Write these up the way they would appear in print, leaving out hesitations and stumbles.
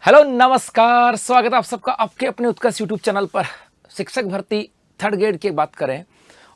Hello नमस्कार, स्वागत है आप सबका आपके अपने उत्कर्ष यूट्यूब चैनल पर। शिक्षक भर्ती थर्ड ग्रेड की बात करें,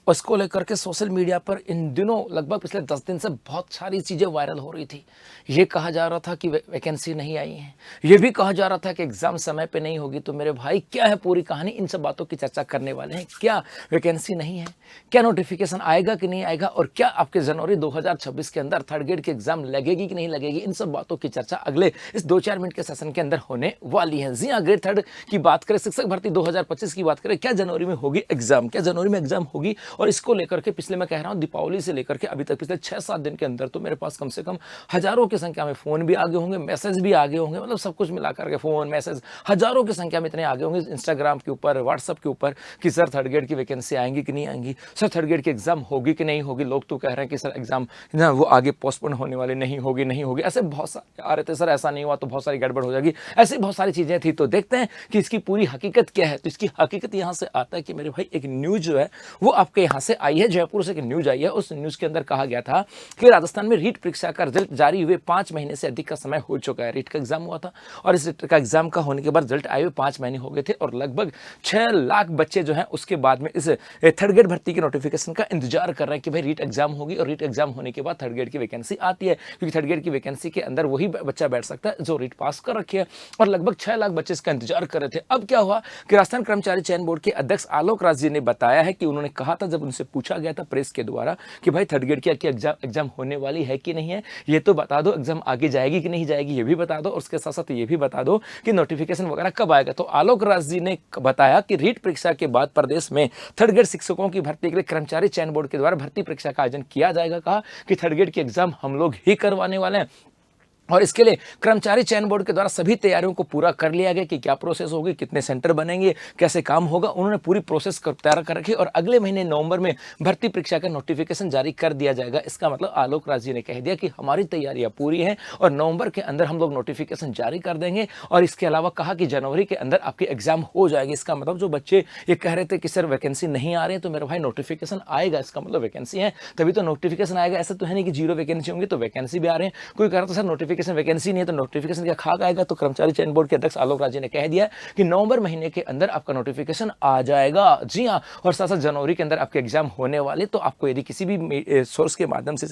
उसको लेकर के सोशल मीडिया पर इन दिनों लगभग पिछले 10 दिन से बहुत सारी चीज़ें वायरल हो रही थी। ये कहा जा रहा था कि वैकेंसी नहीं आई है, ये भी कहा जा रहा था कि एग्ज़ाम समय पे नहीं होगी। तो मेरे भाई क्या है पूरी कहानी, इन सब बातों की चर्चा करने वाले हैं। क्या वैकेंसी नहीं है, क्या नोटिफिकेशन आएगा कि नहीं आएगा, और क्या आपके जनवरी 2026 के अंदर थर्ड ग्रेड की एग्जाम लगेगी कि नहीं लगेगी, इन सब बातों की चर्चा अगले इस 2-4 मिनट के सेशन के अंदर होने वाली है। जी हाँ, ग्रेड थर्ड की बात करें, शिक्षक भर्ती 2025 की बात करें, क्या जनवरी में होगी एग्जाम, क्या जनवरी में एग्जाम होगी। और इसको लेकर के पिछले मैं कह रहा हूं दीपावली से लेकर के अभी तक पिछले 6-7 दिन के अंदर तो मेरे पास कम से कम हजारों की संख्या में फोन भी आगे होंगे, मैसेज भी आगे होंगे, मतलब सब कुछ मिलाकर के फोन मैसेज हजारों की संख्या में इतने आगे होंगे इंस्टाग्राम के ऊपर, व्हाट्सएप के ऊपर कि सर थर्ड ग्रेड की वैकेंसी आएंगी कि नहीं आएंगी, सर थर्ड ग्रेड की एग्जाम होगी कि नहीं होगी। लोग तो कह रहे हैं कि सर एग्जाम ना वो आगे पोस्टपोन होने वाले, नहीं होगी नहीं होगी, ऐसे बहुत सारे आ रहे थे। सर ऐसा नहीं हुआ तो बहुत सारी गड़बड़ हो जाएगी, ऐसी बहुत सारी चीजें थी। तो देखते हैं कि इसकी पूरी हकीकत क्या है। तो इसकी हकीकत यहां से आता है कि मेरे भाई एक न्यूज जो है वो आपके यहां से आई है, जयपुर से एक न्यूज आई है। उस न्यूज के अंदर कहा गया था कि राजस्थान में रीट परीक्षा का रिजल्ट जारी हुए 5 महीने से अधिक का समय हो चुका है। रीट का एग्जाम हुआ था और इस रीट का एग्जाम का होने के बाद रिजल्ट आए हुए 5 महीने हो गए थे और लगभग 6 लाख बच्चे जो हैं उसके बाद में इस थर्ड ग्रेड भर्ती के नोटिफिकेशन का इंतजार कर रहे हैं कि भाई रीट एग्जाम होगी और रीट एग्जाम होने के बाद थर्ड ग्रेड की वैकेंसी आती है, क्योंकि थर्ड ग्रेड की वैकेंसी के अंदर वही बच्चा बैठ सकता है जो रीट पास कर रखे है। और लगभग 6 लाख बच्चे इसका इंतजार कर रहे थे। अब क्या हुआ कि राजस्थान कर्मचारी चयन बोर्ड के अध्यक्ष आलोक राज जी ने बताया है कि उन्होंने कहा था, जब उनसे पूछा गया था प्रेस के द्वारा कि भाई थर्ड ग्रेड की एग्जाम होने वाली है कि नहीं है, ये तो बता दो, एग्जाम आगे जाएगी कि नहीं जाएगी ये भी बता दो, और उसके साथ साथ ये भी बता दो कि नोटिफिकेशन वगैरह कब आएगा। तो आलोक राज जी ने बताया कि रीट परीक्षा के बाद प्रदेश में थर्ड ग्रेड शिक्षकों की भर्ती के लिए कर्मचारी चयन बोर्ड के द्वारा भर्ती परीक्षा का आयोजन किया जाएगा। कहा कि थर्ड ग्रेड की एग्जाम हम लोग ही करवाने वाले हैं और इसके लिए कर्मचारी चयन बोर्ड के द्वारा सभी तैयारियों को पूरा कर लिया गया कि क्या प्रोसेस होगी, कितने सेंटर बनेंगे, कैसे काम होगा। उन्होंने पूरी प्रोसेस तैयार कर रखी और अगले महीने नवंबर में भर्ती परीक्षा का नोटिफिकेशन जारी कर दिया जाएगा। इसका मतलब आलोक राज जी ने कह दिया कि हमारी तैयारियां पूरी हैं और नवंबर के अंदर हम लोग नोटिफिकेशन जारी कर देंगे। और इसके अलावा कहा कि जनवरी के अंदर आपकी एग्जाम हो जाएगी। इसका मतलब जो बच्चे ये कह रहे थे कि सर वैकेंसी नहीं आ रही है, तो मेरे भाई नोटिफिकेशन आएगा, इसका मतलब वैकेंसी है तभी तो नोटिफिकेशन आएगा। ऐसा तो है नहीं कि जीरो वैकेंसी होंगी तो वैकेंसी भी आ रहे हैं। कोई कह रहा था सर नोटिफिकेशन वैकेंसी नहीं है तो नोटिफिकेशन क्या खाक आएगा। तो कर्मचारी चयन बोर्ड के अध्यक्ष आलोक राज जी ने कह दिया कि नवंबर महीने के अंदर आपका नोटिफिकेशन आ जाएगा। जी हां, और साथ साथ जनवरी के अंदर आपके एग्जाम होने वाले। तो आपको यदि किसी भी सोर्स के माध्यम से,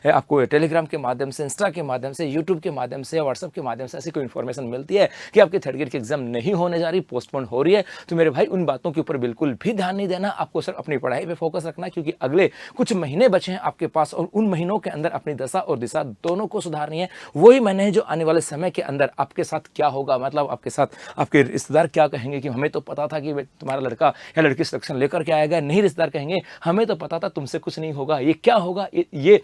आपको टेलीग्राम के माध्यम से, इंस्टा के माध्यम से, यूट्यूब के माध्यम से, व्हाट्सएप के माध्यम से ऐसी कोई इन्फॉर्मेशन मिलती है कि आपकी थर्ड ग्रेड की एग्जाम नहीं होने जा रही, पोस्टपोन हो रही है, तो मेरे भाई उन बातों के ऊपर बिल्कुल भी ध्यान नहीं देना। आपको सिर्फ अपनी पढ़ाई पे फोकस रखना, क्योंकि अगले कुछ महीने बचे हैं आपके पास और उन महीनों के अंदर अपनी दशा और दिशा दोनों को सुधारनी है। वही मैंने जो आने वाले समय के अंदर आपके साथ क्या होगा, मतलब आपके साथ आपके रिश्तेदार क्या कहेंगे कि हमें तो पता था कि तुम्हारा लड़का या लड़की सिलेक्शन लेकर के आएगा। नहीं, रिश्तेदार कहेंगे हमें तो पता था तुमसे कुछ नहीं होगा। ये क्या होगा, ये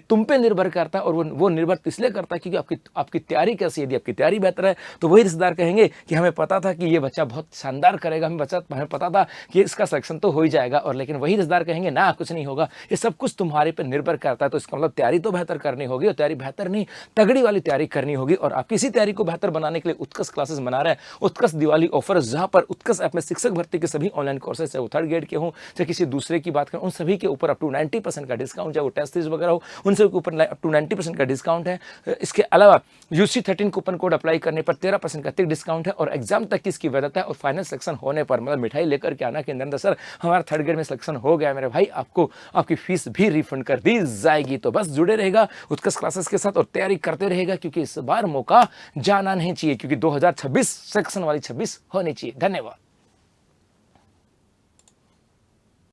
तुम पे निर्भर करता है और वो निर्भर इसलिए करता है क्योंकि आपकी तैयारी कैसी है। यदि आपकी तैयारी बेहतर है तो वही रिश्तेदार कहेंगे कि हमें पता था कि ये बच्चा बहुत शानदार करेगा, हमें पता था कि इसका सिलेक्शन तो हो ही जाएगा। और लेकिन वही रिश्तेदार कहेंगे ना कुछ नहीं होगा। ये सब कुछ तुम्हारे पे निर्भर करता है। तो इसका मतलब तैयारी तो बेहतर करनी होगी, और तैयारी बेहतर नहीं तगड़ी वाली तैयारी करनी होगी। और आप किसी तैयारी को बेहतर बनाने के लिए उत्कर्ष क्लासेस बना रहे हैं। उत्कर्ष दिवाली ऑफर, जहां पर उत्कर्ष ऐप में शिक्षक भर्ती के सभी ऑनलाइन कोर्सेज, चाहे वो थर्ड ग्रेड के हों चाहे किसी दूसरे की बात करें, उन सभी के ऊपर अप टू 90% का डिस्काउंट, चाहे वो टेस्ट सीरीज वगैरह हो उन सभी के ऊपर अप टू 90% का डिस्काउंट है। इसके अलावा UC13 कूपन कोड अप्लाई करने पर 13% का अतिरिक्त डिस्काउंट है और एग्जाम तक की इसकी वैधता है। और फाइनल सिलेक्शन होने पर मतलब मिठाई लेकर के आना के अंदर सर हमारा थर्ड ग्रेड में सिलेक्शन हो गया मेरे भाई, आपको आपकी फीस भी रिफंड कर दी जाएगी। तो बस जुड़े रहेगा उत्कर्ष क्लासेस के साथ और तैयारी करते रहेगा, क्योंकि इस बार मौका जाना नहीं चाहिए, क्योंकि 2026 सेक्शन वाली 26 होनी चाहिए। धन्यवाद।